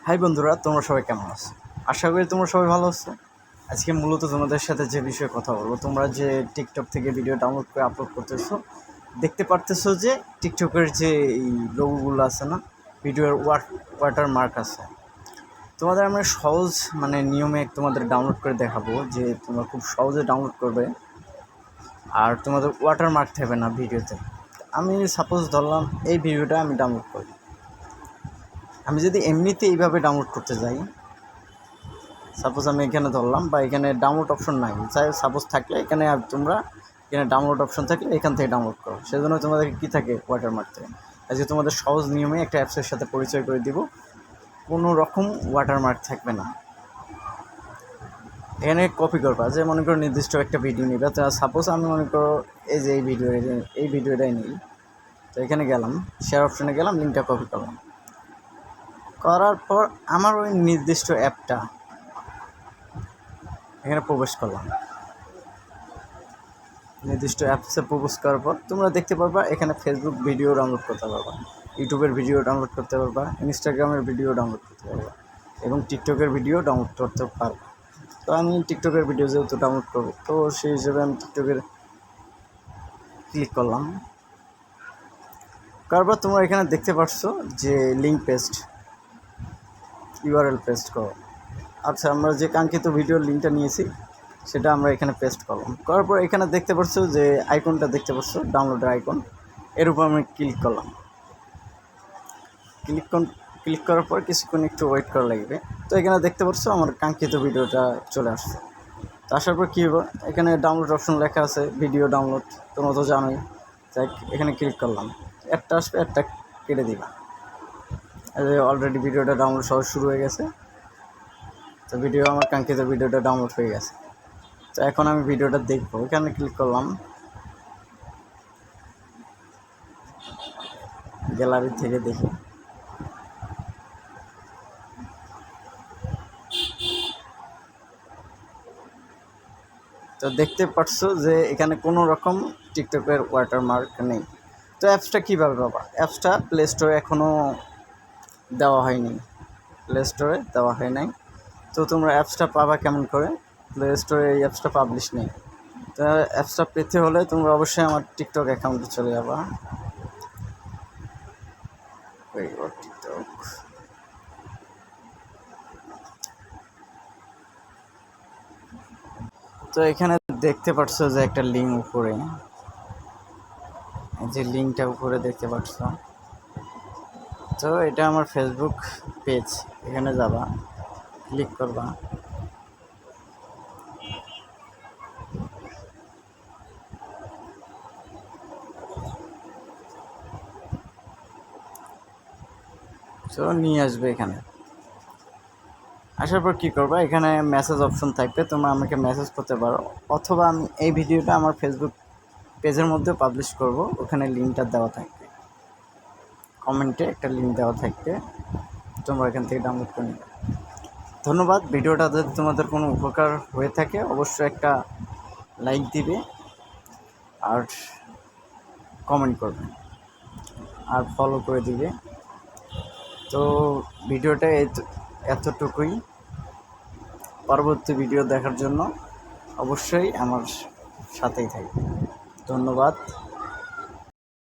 High বন্ধুরা, তোমরা সবাই কেমন আছো? আশা করি তোমরা সবাই ভালো আছো। আজকে মূলত তোমাদের সাথে যে বিষয়ে কথা বলবো, তোমরা যে টিকটক থেকে ভিডিও ডাউনলোড করে আপলোড করতেছো, দেখতে পারতেছো যে টিকটকের যে এই লোগোগুলো আছে না, ভিডিওর ওয়াটার মার্ক আছে। তোমাদের আমরা সহজ নিয়মে তোমাদের ডাউনলোড করে দেখাবো, যে তোমরা খুব সহজে ডাউনলোড করবে আর তোমাদের ওয়াটার মার্ক থাকবে না ভিডিওতে। আমি সাপোজ ধরলাম এই ভিডিওটা আমি ডাউনলোড করি, আমি যদি এমনিতে এইভাবে ডাউনলোড করতে যাই, সাপোজ আমি এখানে ধরলাম বা এখানে ডাউনলোড অপশন নাই, চাই সাপোজ থাকলে এখানে তোমরা এখানে ডাউনলোড অপশন থাকলে এখান থেকে ডাউনলোড করো। সেজন্য তোমাদের কী থাকে, ওয়াটারমার্ক থাকে। আজকে তোমাদের সহজ নিয়মে একটা অ্যাপসের সাথে পরিচয় করে দিব, কোনো রকম ওয়াটারমার্ক থাকবে না। এখানে কপি করবা, যে মনে করো নির্দিষ্ট একটা ভিডিও নিবে, তো সাপোজ আমি মনে করো এই যে এই ভিডিওটাই নিই, তো এখানে গেলাম, শেয়ার অপশনে গেলাম, লিঙ্কটা কপি করলাম, করার পর আমার ওই নির্দিষ্ট অ্যাপটা এখানে প্রবেশ করলাম। নির্দিষ্ট অ্যাপসে প্রবেশ করার পর তোমরা দেখতে পারবা এখানে ফেসবুক ভিডিও ডাউনলোড করতে পারবা, ইউটিউবের ভিডিও ডাউনলোড করতে পারবা, ইনস্টাগ্রামের ভিডিও ডাউনলোড করতে পারবা এবং টিকটকের ভিডিও ডাউনলোড করতে পারবা। তো আমি টিকটকের ভিডিও যেহেতু ডাউনলোড করবো, তো সেই হিসেবে আমি টিকটকের ক্লিক করলাম। তারপর তোমরা এখানে দেখতে পাচ্ছ যে লিঙ্ক পেস্ট, ইউআরএল পেস্ট করো। আচ্ছা, আমরা যে কাঙ্ক্ষিত ভিডিওর লিঙ্কটা নিয়েছি সেটা আমরা এখানে পেস্ট করলাম। করার পর এখানে দেখতে পাচ্ছ যে আইকনটা দেখতে পাচ্ছ, ডাউনলোডের আইকন, এর উপর আমি ক্লিক করলাম। ক্লিক করার পর কিছুক্ষণ একটু ওয়েট করা লাগবে। তো এখানে দেখতে পাচ্ছ আমার কাঙ্ক্ষিত ভিডিওটা চলে আসছে। তো আসার পর কী হবে, এখানে ডাউনলোড অপশন লেখা আছে, ভিডিও ডাউনলোড, তোমরা তো জানোই। তাই এখানে ক্লিক করলাম, একটা আসবে, একটা কেটে দিলাম। অলরেডি ভিডিওটা ডাউনলোড সহ শুরু হয়ে গেছে। তো আমার কাঙ্ক্ষিত ভিডিওটা ডাউনলোড হয়ে গেছে। তো এখন আমি ভিডিওটা দেখবো, এখানে ক্লিক করলাম, গ্যালারি থেকে দেখি। তো দেখতে পাচ্ছো যে এখানে কোনো রকম টিকটকের ওয়াটারমার্ক নেই। তো অ্যাপসটা কীভাবে পাবা? অ্যাপসটা প্লে স্টোরে এখনও দেওয়া হয়নি, তো তোমরা অ্যাপসটা পাবা কেমন করে? প্লে স্টোরে এই অ্যাপসটা পাবলিশ নেই। তো অ্যাপসটা পেতে হলে তোমরা অবশ্যই আমার টিকটক অ্যাকাউন্টে চলে যাবা। টিকটক, তো এখানে দেখতে পাচ্ছ যে একটা লিঙ্ক উপরে, যে লিঙ্কটা উপরে দেখতে পাচ্ছ, তো এটা আমার ফেসবুক পেজ। এখানে যাবা, ক্লিক করবা, তো নিয়ে আসবে। এখানে আসার পর কী করবা, এখানে মেসেজ অপশন থাকবে, তোমরা আমাকে মেসেজ করতে পারো, অথবা আমি এই ভিডিওটা আমার ফেসবুক পেজের মধ্যে পাবলিশ করব, ওখানে লিঙ্কটা দেওয়া থাকবে, কমেন্টে একটা লিঙ্ক দেওয়া থাকবে, তোমরা এখান থেকে ডাউনলোড করে নেবে। ধন্যবাদ। ভিডিওটা যদি তোমাদের কোনো উপকার হয়ে থাকে অবশ্যই একটা লাইক দিবে আর কমেন্ট করবে আর ফলো করে দিবে। তো ভিডিওটা এতটুকুই। পরবর্তী ভিডিও দেখার জন্য অবশ্যই আমার সাথেই থাকবে। ধন্যবাদ।